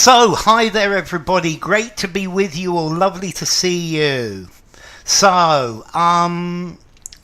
So, hi there everybody, great to be with you all, lovely to see you. So,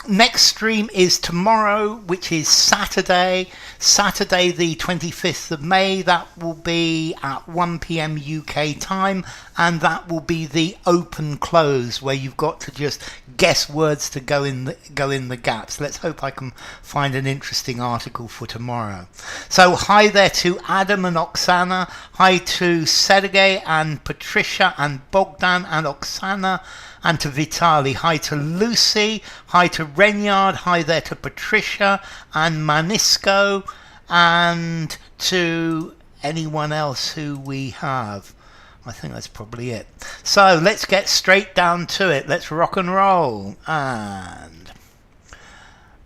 next stream is tomorrow, which is Saturday the 25th of May. That will be at 1 p.m. UK time, and that will be the Open Cloze, where you've got to just guess words to go in the gaps. Let's hope I can find an interesting article for tomorrow. So hi there to Adam and Oksana, hi to Sergey and Patricia and Bogdan and Oksana, and to Vitali, hi to Lucy, hi to Renyard, hi there to Patricia and Manisco, and to anyone else who we have. I think that's probably it. So let's get straight down to it. Let's rock and roll. And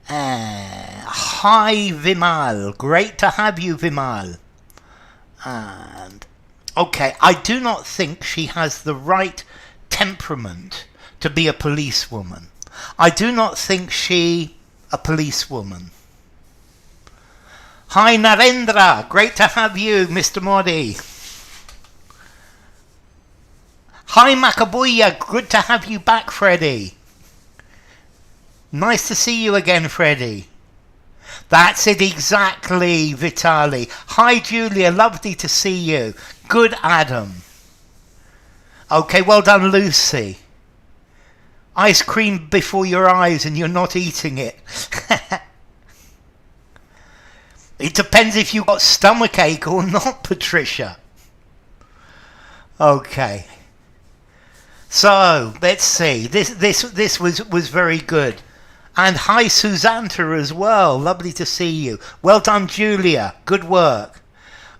hi Vimal, great to have you, Vimal. And okay, I do not think she has the right temperament to be a policewoman. I do not think she a policewoman. Hi Narendra, great to have you, Mr. Modi. Hi Macabuya, good to have you back, Freddie. Nice to see you again, Freddie. That's it exactly, Vitali. Hi Julia, lovely to see you. Good, Adam. Okay, well done, Lucy. Ice cream before your eyes and you're not eating it. It depends if you've got stomachache or not, Patricia. Okay. So, let's see. This was very good. And hi Susanta as well. Lovely to see you. Well done, Julia. Good work.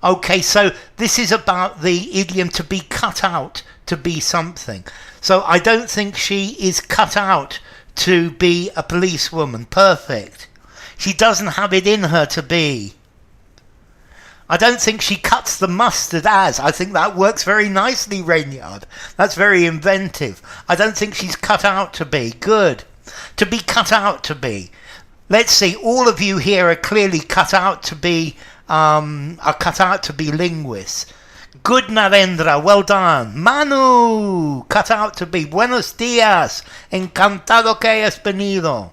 Okay, so this is about the idiom to be cut out to be something. So I don't think she is cut out to be a policewoman. Perfect. She doesn't have it in her to be. I don't think she cuts the mustard as. I think that works very nicely, Rainyard. That's very inventive. I don't think she's cut out to be. Good. To be cut out to be. Let's see. All of you here are clearly cut out to be linguists. Good, Narendra. Well done. Manu, cut out to be. Buenos dias. Encantado que hayas venido.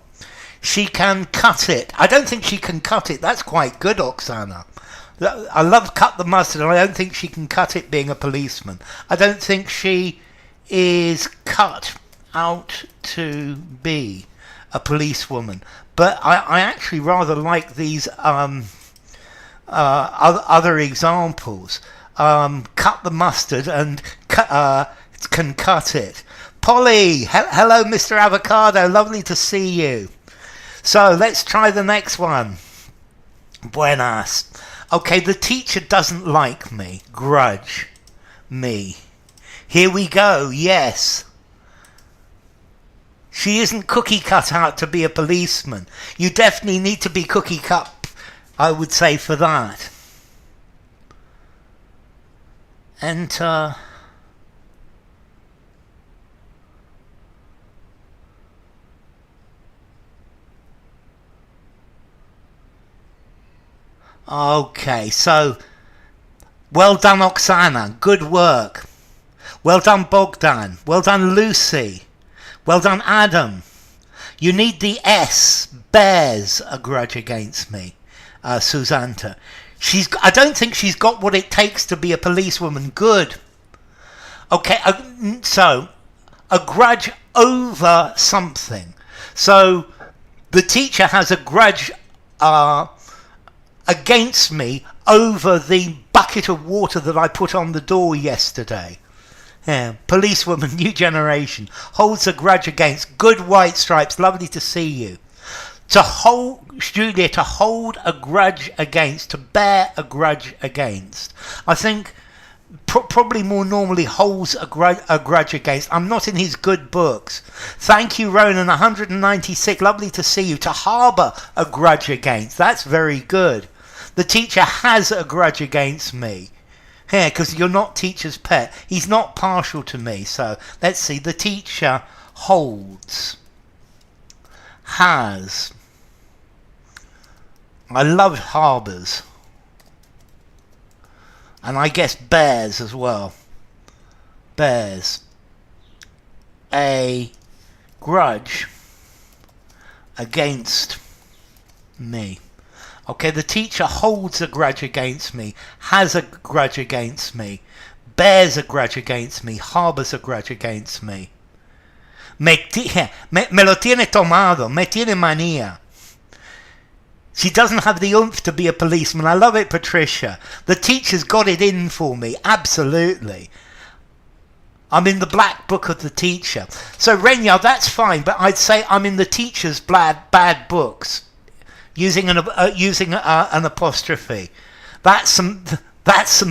She can cut it. I don't think she can cut it. That's quite good, Oksana. I love cut the mustard, and I don't think she can cut it being a policeman. I don't think she is cut out to be a policewoman. But I actually rather like these other examples. Cut the mustard and can cut it. Polly, hello Mr. Avocado, lovely to see you. So let's try the next one. Buenas. Okay, the teacher doesn't like me. Grudge me. Here we go, yes. She isn't cookie cut out to be a policeman. You definitely need to be cookie cut, I would say, for that. Enter. Okay, so well done, Oksana. Good work. Well done, Bogdan. Well done, Lucy. Well done, Adam. You need the S. Bears a grudge against me, Susanta. I don't think she's got what it takes to be a policewoman. Good. Okay, so a grudge over something. So the teacher has a grudge against me over the bucket of water that I put on the door yesterday. Yeah, policewoman, new generation, holds a grudge against. Good, White Stripes, lovely to see you. To hold, Julia, to hold a grudge against, to bear a grudge against. I think probably more normally holds a grudge against. I'm not in his good books. Thank you, Ronan, 196, lovely to see you. To harbour a grudge against, that's very good. The teacher has a grudge against me. Yeah, because you're not teacher's pet. He's not partial to me. So let's see. The teacher holds. Has. I love harbours. And I guess bears as well. Bears a grudge against me. Okay, the teacher holds a grudge against me, has a grudge against me, bears a grudge against me, harbors a grudge against me. Me lo tiene tomado, me tiene manía. She doesn't have the oomph to be a policeman. I love it, Patricia. The teacher's got it in for me, absolutely. I'm in the black book of the teacher. So Renya, that's fine, but I'd say I'm in the teacher's bad books. Using an apostrophe. That's some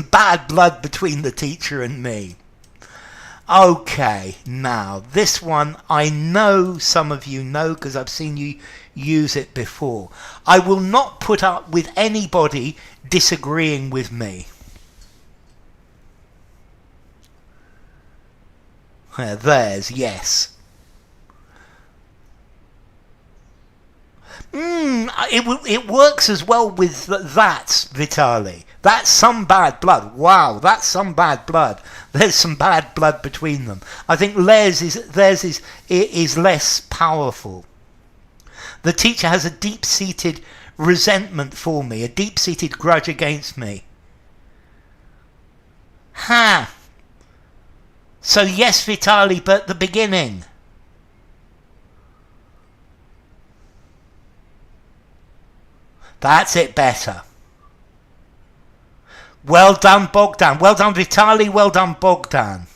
bad blood between the teacher and me. Okay, now this one I know some of you know because I've seen you use it before. I will not put up with anybody disagreeing with me. There's yes. It works as well with that's Vitali. That's some bad blood. Wow, that's some bad blood. There's some bad blood between them. I think theirs is less powerful. The teacher has a deep-seated resentment for me, a deep-seated grudge against me. Ha! So yes, Vitali, but at the beginning. That's it better. Well done, Bogdan. Well done, Vitali. Well done, Bogdan.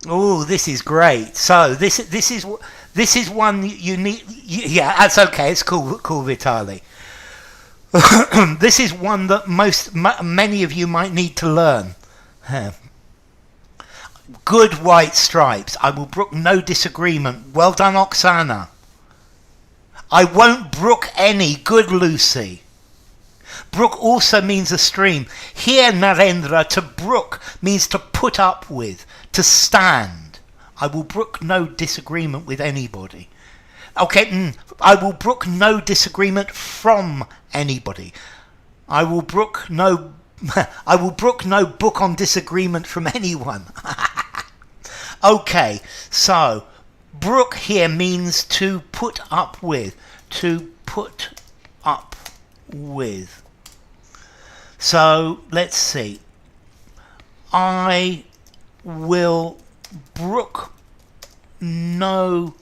Oh, this is great. So this is one you need. Yeah, that's okay. It's cool, Vitali. This is one that many of you might need to learn. Good white stripes. I will brook no disagreement. Well done, Oksana. I won't brook any. Good, Lucy. Brook also means a stream. Here, Narendra, to brook means to put up with, to stand. I will brook no disagreement with anybody. Okay, I will brook no disagreement from anybody. I will brook no book on disagreement from anyone. Okay, so brook here means to put up with. To put up with. So let's see. I will brook no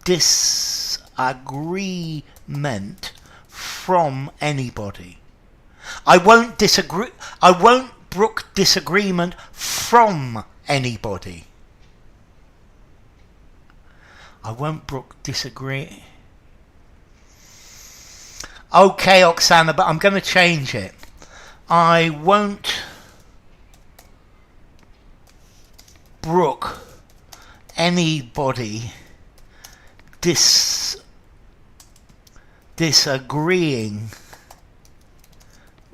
disagreement from anybody. I won't brook disagreement from anybody. I won't brook disagree. Okay, Oksana, but I'm going to change it. I won't brook anybody disagreeing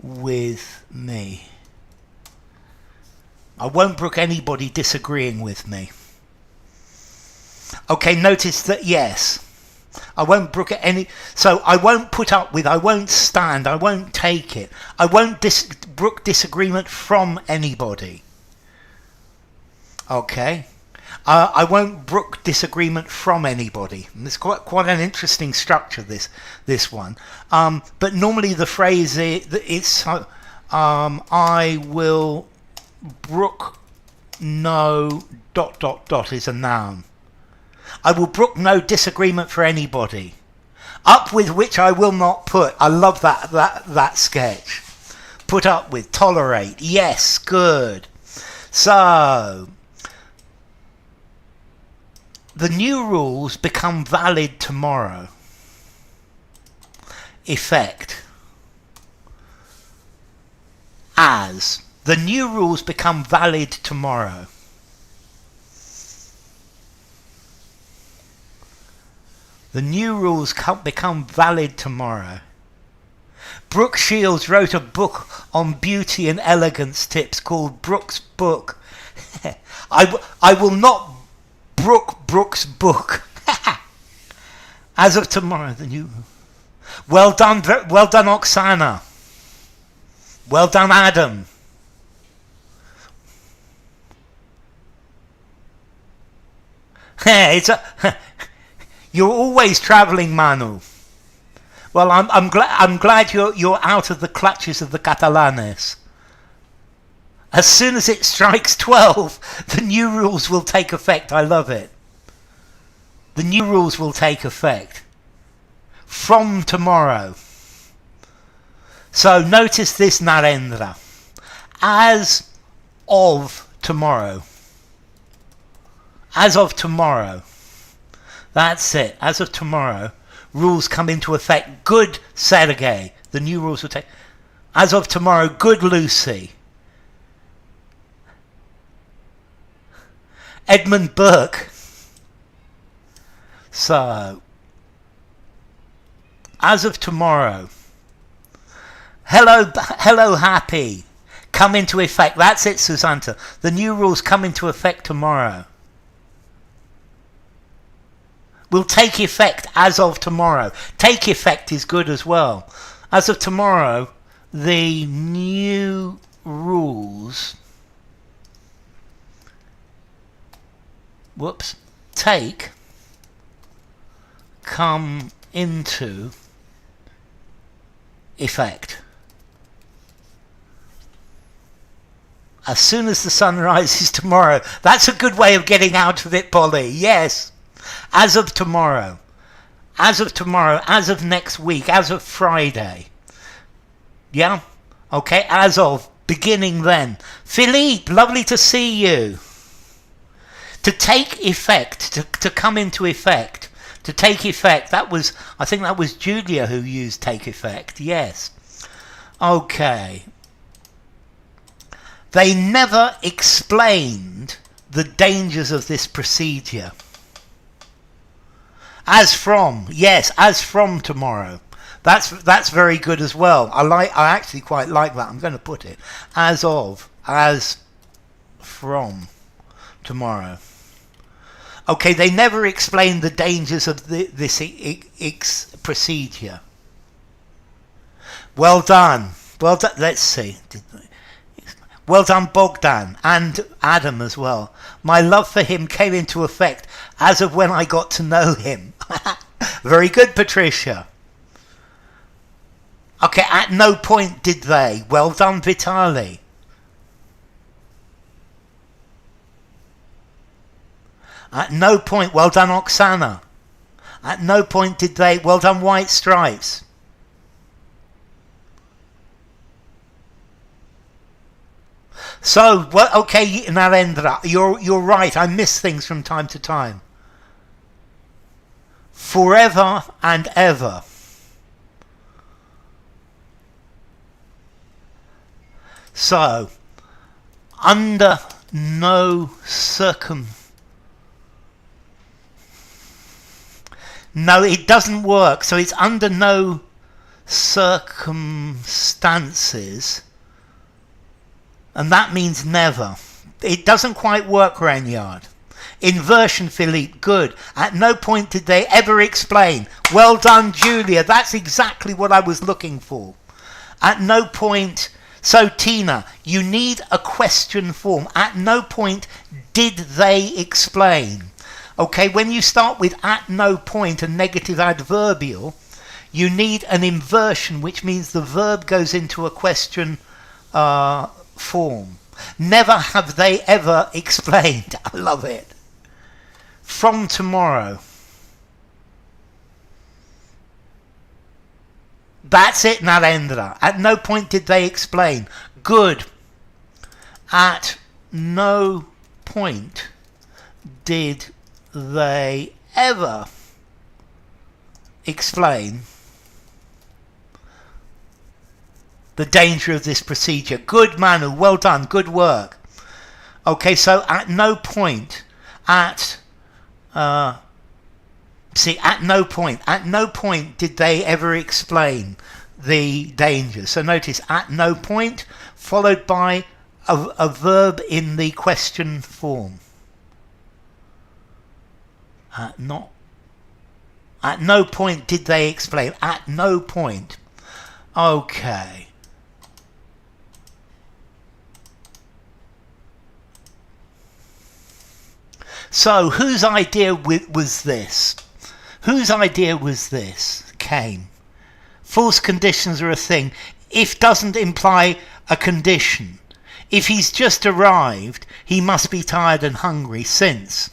with me. I won't brook anybody disagreeing with me. Okay, notice that yes. I won't brook any. So I won't put up with, I won't stand, I won't take it. I won't brook disagreement from anybody. Okay. I won't brook disagreement from anybody. And it's quite an interesting structure, this one. But normally the phrase it's I will brook no ... is a noun. I will brook no disagreement for anybody. Up with which I will not put. I love that sketch. Put up with, tolerate. Yes, good. So the new rules become valid tomorrow. Effect. As. The new rules become valid tomorrow. The new rules become valid tomorrow. Brooke Shields wrote a book on beauty and elegance tips called Brooke's Book. I will not brook Brooke's book. As of tomorrow, the new... Well done, Oksana. Well done, Adam. You're always travelling, Manu. Well, I'm glad you're out of the clutches of the Catalanes. As soon as it strikes 12, the new rules will take effect. I love it. The new rules will take effect from tomorrow. So notice this, Narendra. As of tomorrow. As of tomorrow. That's it. As of tomorrow, rules come into effect. Good, Sergey. The new rules will take... As of tomorrow, good, Lucy. Edmund Burke. So, as of tomorrow, hello, happy, come into effect. That's it, Susanta. The new rules come into effect tomorrow. Will take effect as of tomorrow. Take effect is good as well. As of tomorrow, the new rules... come into effect. As soon as the sun rises tomorrow. That's a good way of getting out of it, Polly. Yes. As of tomorrow. As of tomorrow. As of next week. As of Friday. Yeah? Okay, as of. Beginning then. Philippe, lovely to see you. To take effect, to come into effect, to take effect. That was, I think that was Julia who used take effect. Yes. Okay. They never explained the dangers of this procedure. As from, yes, as from tomorrow. That's very good as well. I actually quite like that. I'm going to put it as of, as from tomorrow. Okay, they never explained the dangers of this procedure. Well done. Well done. Let's see. Well done, Bogdan, and Adam as well. My love for him came into effect as of when I got to know him. Very good, Patricia. Okay, at no point did they. Well done, Vitali. At no point, well done, Oksana. At no point did they, well done, White Stripes. So, well, okay, Narendra, you're right. I miss things from time to time. Forever and ever. So, under no No, it doesn't work. So it's under no circumstances. And that means never. It doesn't quite work, Ranyard. Inversion, Philippe, good. At no point did they ever explain. Well done, Julia. That's exactly what I was looking for. At no point... So, Tina, you need a question form. At no point did they explain. Okay, when you start with at no point, a negative adverbial, you need an inversion, which means the verb goes into a question form. Never have they ever explained. I love it. From tomorrow. That's it, Narendra. At no point did they explain. Good. At no point did they ever explain the danger of this procedure. Good, Manu. Well done. Good work. Okay, so at no point, at no point did they ever explain the danger. So notice at no point followed by a verb in the question form. At no point did they explain. At no point. Okay. So, whose idea was this? Whose idea was this? Came. False conditions are a thing. If doesn't imply a condition. If he's just arrived, he must be tired and hungry since.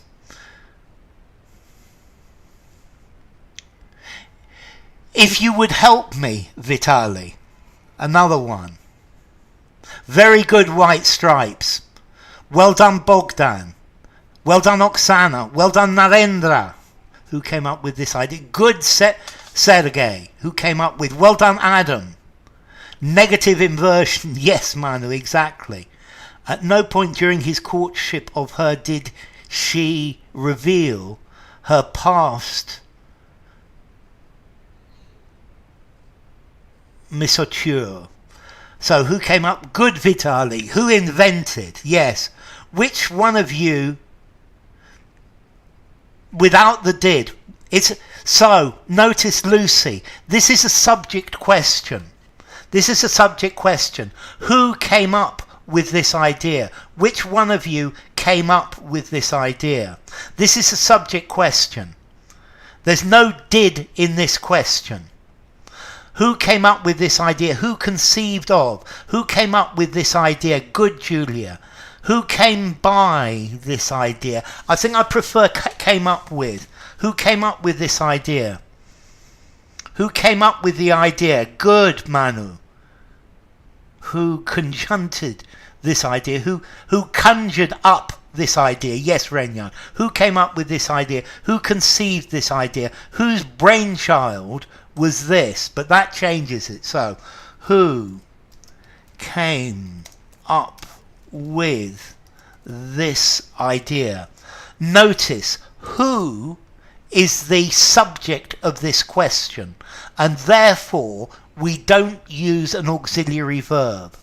If you would help me, Vitali. Another one. Very good, White Stripes. Well done, Bogdan. Well done, Oksana. Well done, Narendra. Who came up with this idea? Good, Sergey. Who came up with? Well done, Adam. Negative inversion. Yes, Manu, exactly. At no point during his courtship of her did she reveal her past misogyny. So who came up? Good, Vitali. Who invented? Yes. Which one of you without the did? It's so notice Lucy. This is a subject question. This is a subject question. Who came up with this idea? Which one of you came up with this idea? This is a subject question. There's no did in this question. Who came up with this idea? Who conceived of? Who came up with this idea? Good, Julia. Who came by this idea? I think I prefer came up with. Who came up with this idea? Who came up with the idea? Good, Manu. Who conjuncted this idea? Who conjured up this idea? Yes, Renyan. Who came up with this idea? Who conceived this idea? Whose brainchild was this? But that changes it. So, who came up with this idea? Notice, who is the subject of this question, and therefore we don't use an auxiliary verb.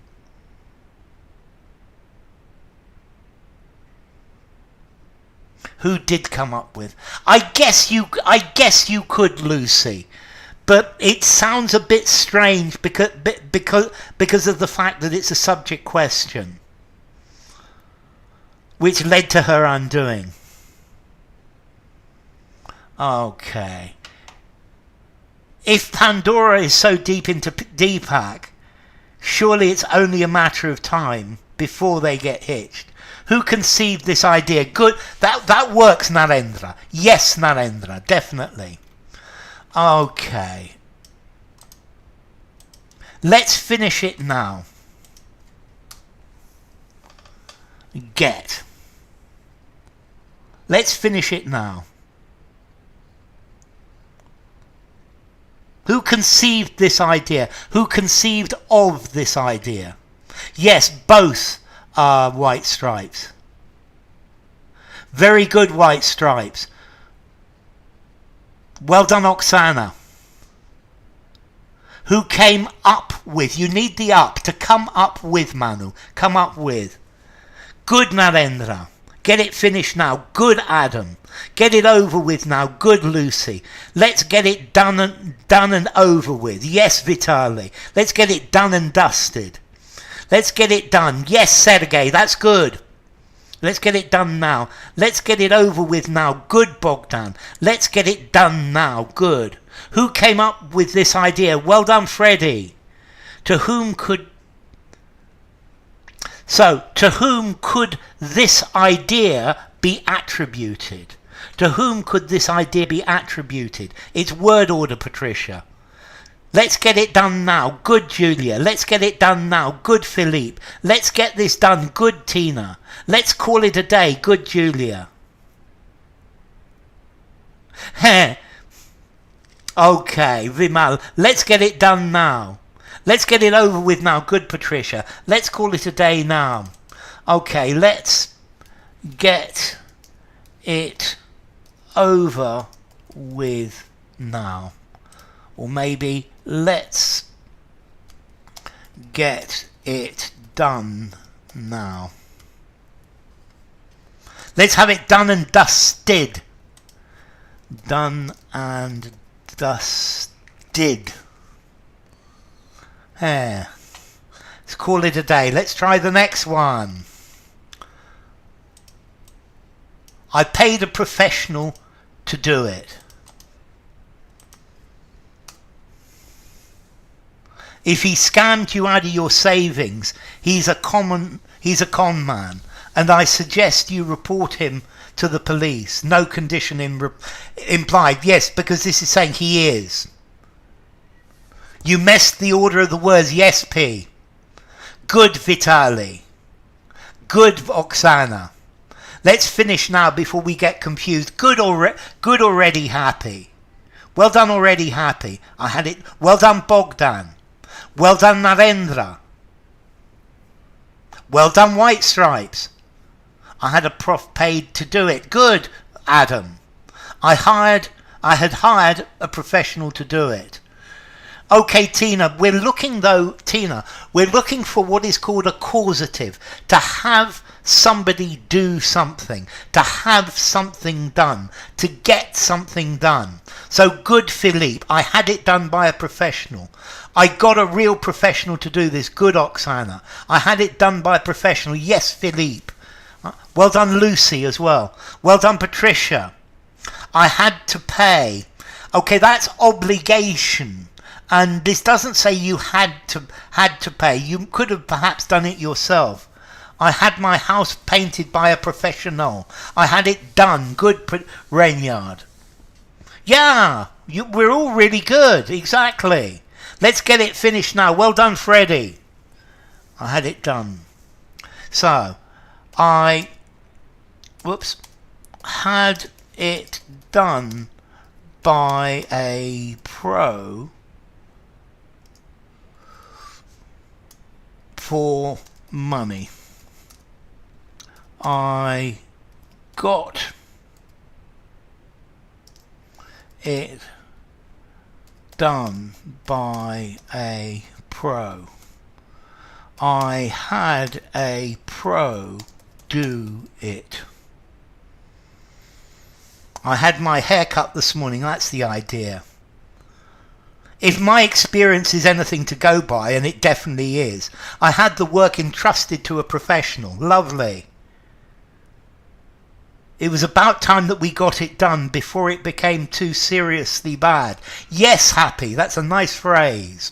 Who did come up with? I guess you could, Lucy, but it sounds a bit strange because of the fact that it's a subject question, which led to her undoing. Okay. If Pandora is so deep into Deepak, surely it's only a matter of time before they get hitched. Who conceived this idea? Good. That works, Narendra. Yes, Narendra, definitely. Okay. Let's finish it now. Get. Let's finish it now. Who conceived this idea? Who conceived of this idea? Yes, both are White Stripes. Very good, White Stripes. Well done, Oksana. Who came up with? You need the up to come up with, Manu. Come up with. Good, Narendra. Get it finished now. Good, Adam. Get it over with now. Good, Lucy. Let's get it done and over with. Yes, Vitali. Let's get it done and dusted. Let's get it done. Yes, Sergey. That's good. Let's get it done now. Let's get it over with now. Good, Bogdan. Let's get it done now. Good. Who came up with this idea? Well done, Freddie. To whom could this idea be attributed? To whom could this idea be attributed? It's word order, Patricia. Let's get it done now. Good, Julia. Let's get it done now. Good, Philippe. Let's get this done. Good, Tina. Let's call it a day. Good, Julia. Okay, Vimal. Let's get it done now. Let's get it over with now. Good, Patricia. Let's call it a day now. Okay, let's get it over with now. Or maybe let's get it done now. Let's have it done and dusted. done and dusted. There. Let's call it a day. Let's try the next one. I paid a professional to do it. If he scammed you out of your savings, he's a con man, and I suggest you report him to the police. No condition implied. Yes, because this is saying he is. You messed the order of the words. Yes, P. Good, Vitali. Good, Oksana. Let's finish now before we get confused. Good already happy. Well done already happy. I had it. Well done Bogdan. Well done Narendra. Well done White Stripes. I had a prof paid to do it. Good Adam. I had hired a professional to do it. Okay, Tina, we're looking for what is called a causative, to have somebody do something, to have something done, to get something done. So good, Philippe, I had it done by a professional. I got a real professional to do this. Good, Oksana. I had it done by a professional. Yes, Philippe. Well done, Lucy, as well. Well done, Patricia. I had to pay. Okay, that's obligation. And this doesn't say you had to pay. You could have perhaps done it yourself. I had my house painted by a professional. I had it done. Good, Rainyard. Yeah, we're all really good. Exactly. Let's get it finished now. Well done, Freddie. I had it done. So, I had it done by a pro for money. I got it done by a pro. I had a pro do it. I had my hair cut this morning. That's the idea. If my experience is anything to go by, and it definitely is, I had the work entrusted to a professional. Lovely. It was about time that we got it done before it became too seriously bad. Yes, Happy. That's a nice phrase.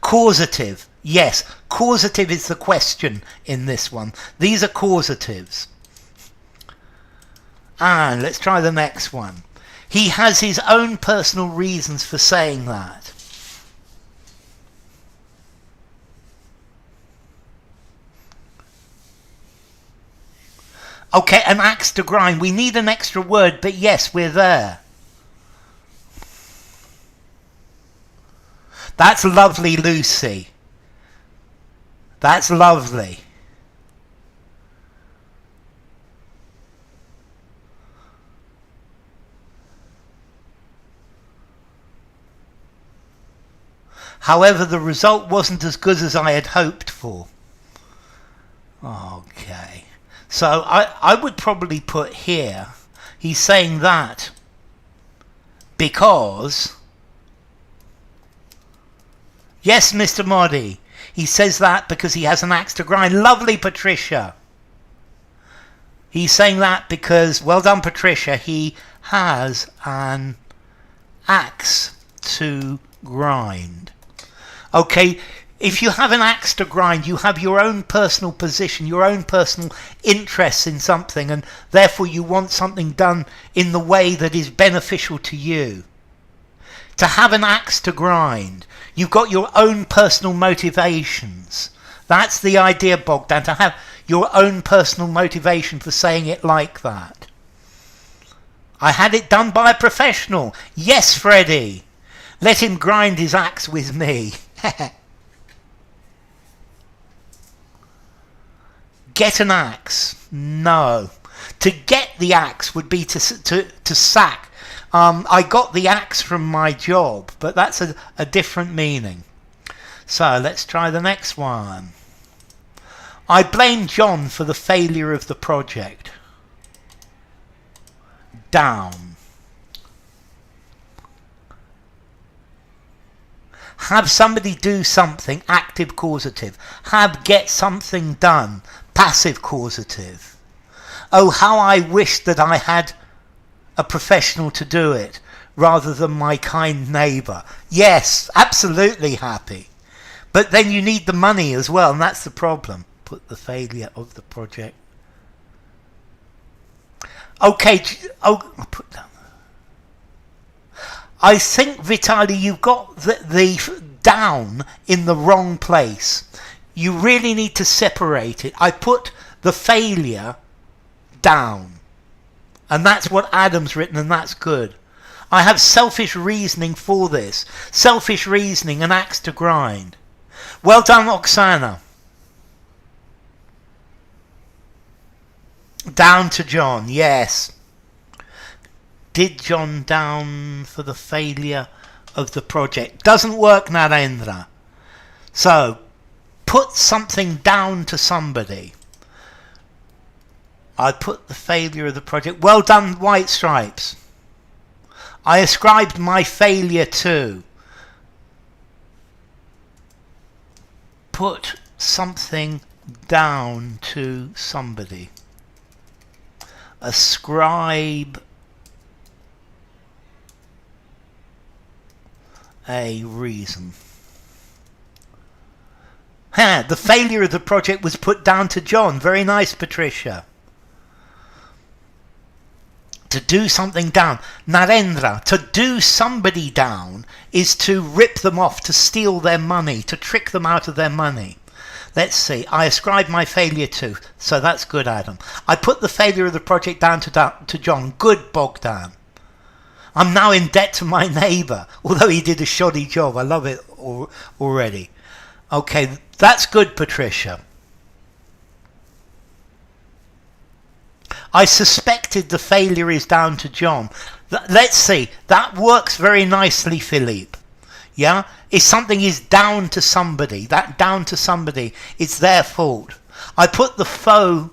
Causative. Yes, causative is the question in this one. These are causatives. And let's try the next one. He has his own personal reasons for saying that. Okay, an axe to grind. We need an extra word, but yes, we're there. That's lovely, Lucy. That's lovely. However, the result wasn't as good as I had hoped for. Okay. So I would probably put here, he's saying that because, yes, Mr. Modi, he says that because he has an axe to grind. Lovely, Patricia. He's saying that because, well done, Patricia, he has an axe to grind. Okay, if you have an axe to grind, you have your own personal position, your own personal interests in something, and therefore you want something done in the way that is beneficial to you. To have an axe to grind, you've got your own personal motivations. That's the idea, Bogdan, to have your own personal motivation for saying it like that. I had it done by a professional. Yes, Freddie. Let him grind his axe with me. Get an axe? No. To get the axe would be to sack. I got the axe from my job, but that's a different meaning. So let's try the next one. I blame John for the failure of the project. Down. Have somebody do something, active causative. Have get something done, passive causative. Oh, how I wish that I had a professional to do it rather than my kind neighbour. Yes, absolutely happy. But then you need the money as well, and that's the problem. Put the failure of the project. Okay, oh, I'll put down. I think, Vitaly, you've got the down in the wrong place. You really need to separate it. I put the failure down. And that's what Adam's written, and that's good. I have selfish reasoning for this. Selfish reasoning, an axe to grind. Well done, Oksana. Down to John, yes. Did John down for the failure of the project? Doesn't work, Narendra. So, put something down to somebody. I put the failure of the project. Well done, White Stripes. I ascribed my failure to. Put something down to somebody. Ascribe a reason. The failure of the project was put down to John. Very nice, Patricia. To do something down. Narendra, to do somebody down is to rip them off, to steal their money, to trick them out of their money. Let's see. I ascribe my failure to. So that's good, Adam. I put the failure of the project down to John. Good, Bogdan. I'm now in debt to my neighbour, although he did a shoddy job. I love it already. Okay, that's good, Patricia. I suspected the failure is down to John. Let's see. That works very nicely, Philippe. Yeah? If something is down to somebody, that down to somebody, it's their fault. I put the faux,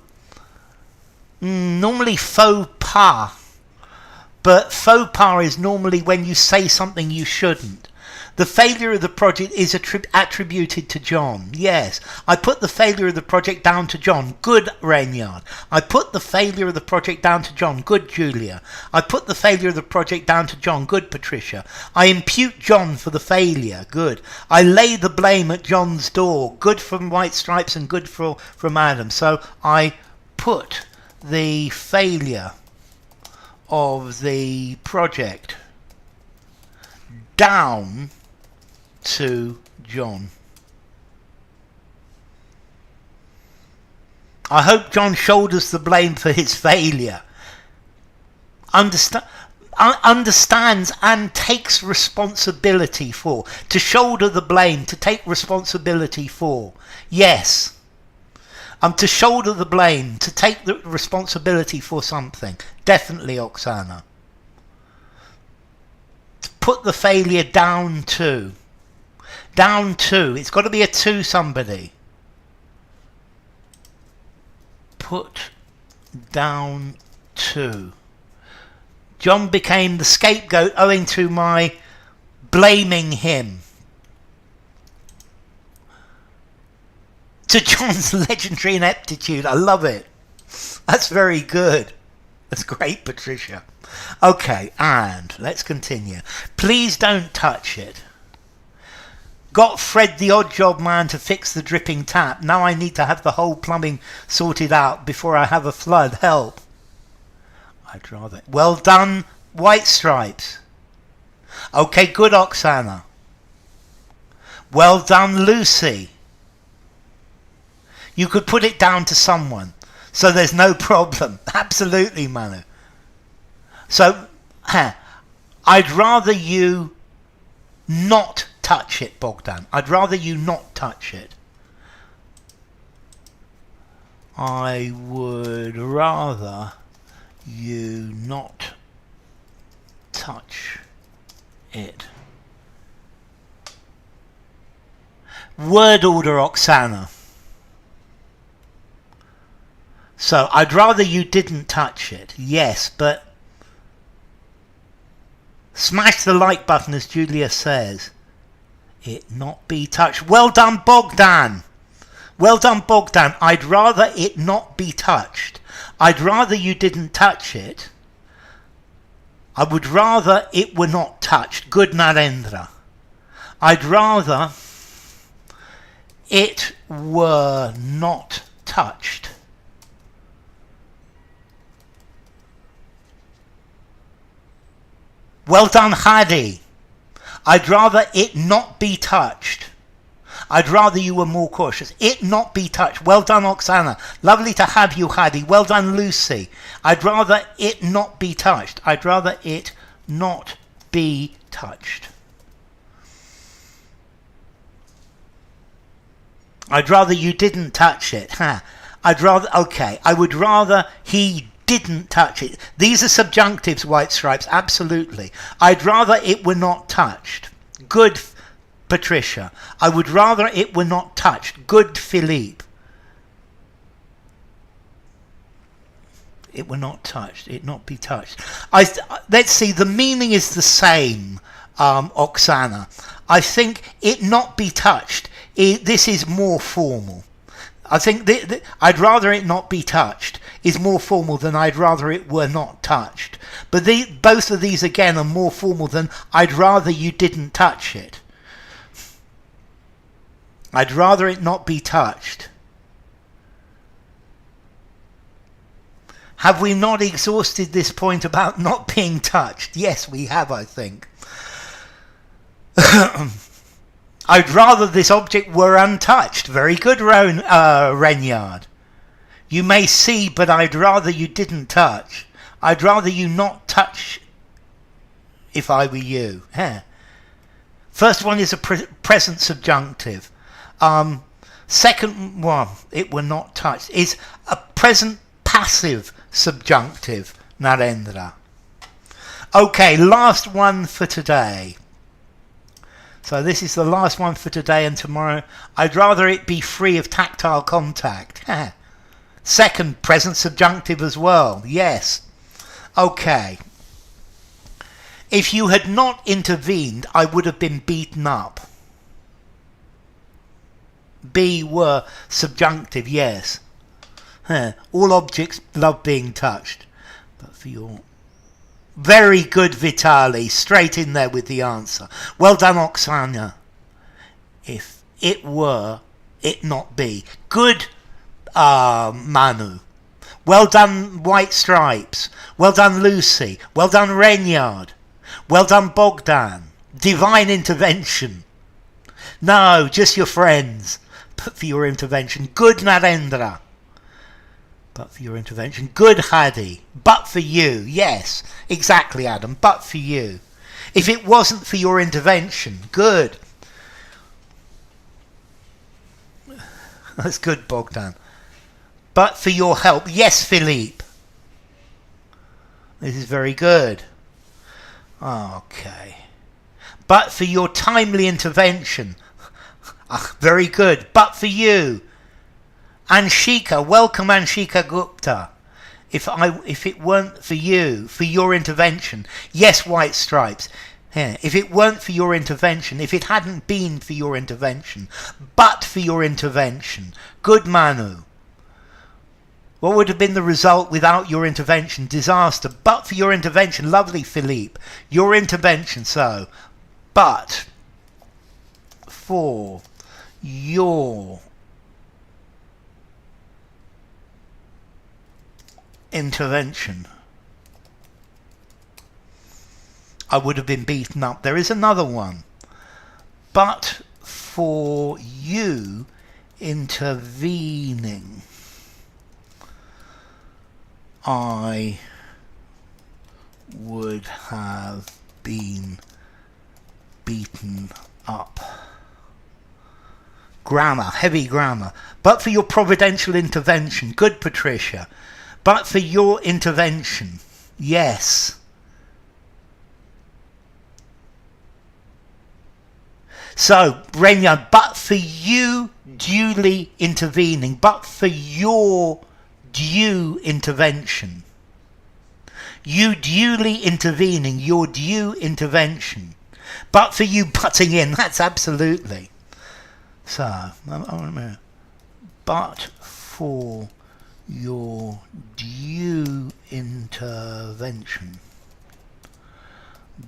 normally faux pas. But faux pas is normally when you say something you shouldn't. The failure of the project is attributed to John. Yes. I put the failure of the project down to John. Good, Rainyard. I put the failure of the project down to John. Good, Julia. I put the failure of the project down to John. Good, Patricia. I impute John for the failure. Good. I lay the blame at John's door. Good from White Stripes and good from Adam. So I put the failure of the project down to John. I hope John shoulders the blame for his failure. Understands and takes responsibility for. To shoulder the blame, to take responsibility for. Yes. To shoulder the blame, to take the responsibility for something. Definitely, Oksana. To put the failure down to. Down to. It's got to be a to somebody. Put down to. John became the scapegoat owing to my blaming him. To John's legendary ineptitude. I love it. That's very good. That's great, Patricia. Okay, and let's continue. Please don't touch it. Got Fred the odd job man to fix the dripping tap. Now I need to have the whole plumbing sorted out before I have a flood. Help. I'd rather. Well done, White Stripes. Okay, good, Oksana. Well done, Lucy. You could put it down to someone, so there's no problem. Absolutely, Manu. So, I'd rather you not touch it, Bogdan. I'd rather you not touch it. I would rather you not touch it. Word order, Oksana. So, I'd rather you didn't touch it. Yes, but smash the like button, as Julia says. It not be touched. Well done, Bogdan. Well done, Bogdan. I'd rather it not be touched. I'd rather you didn't touch it. I would rather it were not touched. Good, Narendra. I'd rather it were not touched. Well done, Hadi. I'd rather it not be touched. I'd rather you were more cautious. It not be touched. Well done, Oksana. Lovely to have you, Hadi. Well done, Lucy. I'd rather it not be touched. I'd rather it not be touched. I'd rather you didn't touch it. Huh. I'd rather... Okay. I would rather he didn't touch it. These are subjunctives, White Stripes. Absolutely. I'd rather it were not touched. Good, Patricia. I would rather it were not touched. Good, Philippe. It were not touched. It not be touched. Let's see. The meaning is the same, Oksana. I think it not be touched. This is more formal. I think I'd rather it not be touched is more formal than I'd rather it were not touched. But both of these again are more formal than I'd rather you didn't touch it. I'd rather it not be touched. Have we not exhausted this point about not being touched? Yes, we have, I think. I'd rather this object were untouched. Very good, Renyard. You may see, but I'd rather you didn't touch. I'd rather you not touch if I were you. Yeah. First one is a present subjunctive. Second one, it were not touched, is a present passive subjunctive, Narendra. Okay, last one for today. So this is the last one for today and tomorrow. I'd rather it be free of tactile contact. Second, present subjunctive as well. Yes. Okay. If you had not intervened, I would have been beaten up. B were subjunctive, yes. All objects love being touched. But for your... Very good, Vitali. Straight in there with the answer. Well done, Oksana. If it were, it not be. Good, Manu. Well done, White Stripes. Well done, Lucy. Well done, Renyard. Well done, Bogdan. Divine intervention. No, just your friends. But for your intervention. Good, Narendra. But for your intervention. Good, Hadi. But for you. Yes, exactly, Adam. But for you. If it wasn't for your intervention. Good. That's good, Bogdan. But for your help. Yes, Philippe. This is very good. Okay. But for your timely intervention. Very good. But for you. Anshika, welcome Anshika Gupta. If it weren't for you, for your intervention. Yes, White Stripes. Yeah. If it weren't for your intervention, if it hadn't been for your intervention, but for your intervention. Good, Manu. What would have been the result without your intervention? Disaster. But for your intervention. Lovely, Philippe. Your intervention, so. But for your intervention, I would have been beaten up. There is another one. But for you intervening, I would have been beaten up. Grammar, heavy grammar. But for your providential intervention. Good, Patricia. But for your intervention. Yes. So, Renya, but for you duly intervening. But for your due intervention. You duly intervening, your due intervention. But for you butting in, that's absolutely. So, but for your due intervention.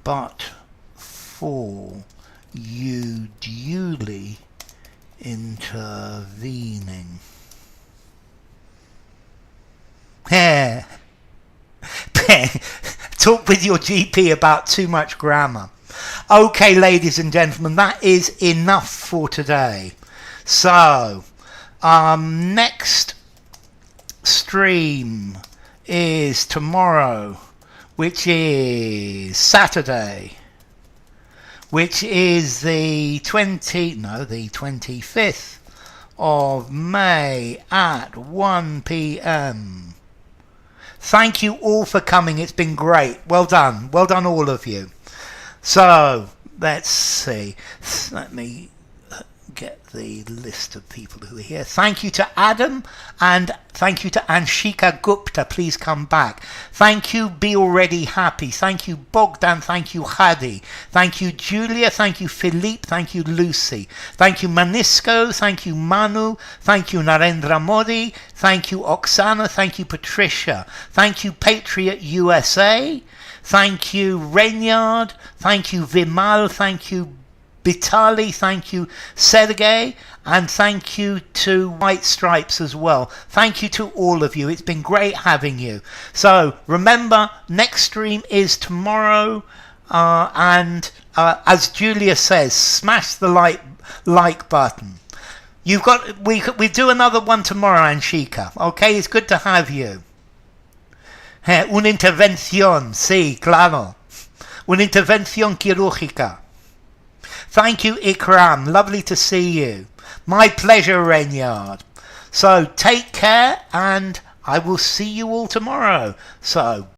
But for you duly intervening. Talk with your GP about too much grammar. Okay, ladies and gentlemen, that is enough for today. So, next stream is tomorrow, which is Saturday, which is the 25th of May at 1 p.m. Thank you all for coming. It's been great. Well done. Well done, all of you. So, let's see. Let me get the list of people who are here. Thank you to Adam, and thank you to Anshika Gupta. Please come back. Thank you, Be Already Happy. Thank you, Bogdan. Thank you, Hadi. Thank you, Julia. Thank you, Philippe. Thank you, Lucy. Thank you, Manisco. Thank you, Manu. Thank you, Narendra Modi. Thank you, Oksana. Thank you, Patricia. Thank you, Patriot USA. Thank you, Reynard. Thank you, Vimal. Thank you, Vitali, thank you, Sergey, and thank you to White Stripes as well. Thank you to all of you. It's been great having you. So remember, next stream is tomorrow, and as Julia says, smash the like button. You've got we do another one tomorrow, Anshika. Okay, it's good to have you. Una intervención, sí, claro. Una intervención quirúrgica. Thank you, Ikram. Lovely to see you. My pleasure, Reynard. So take care, and I will see you all tomorrow. So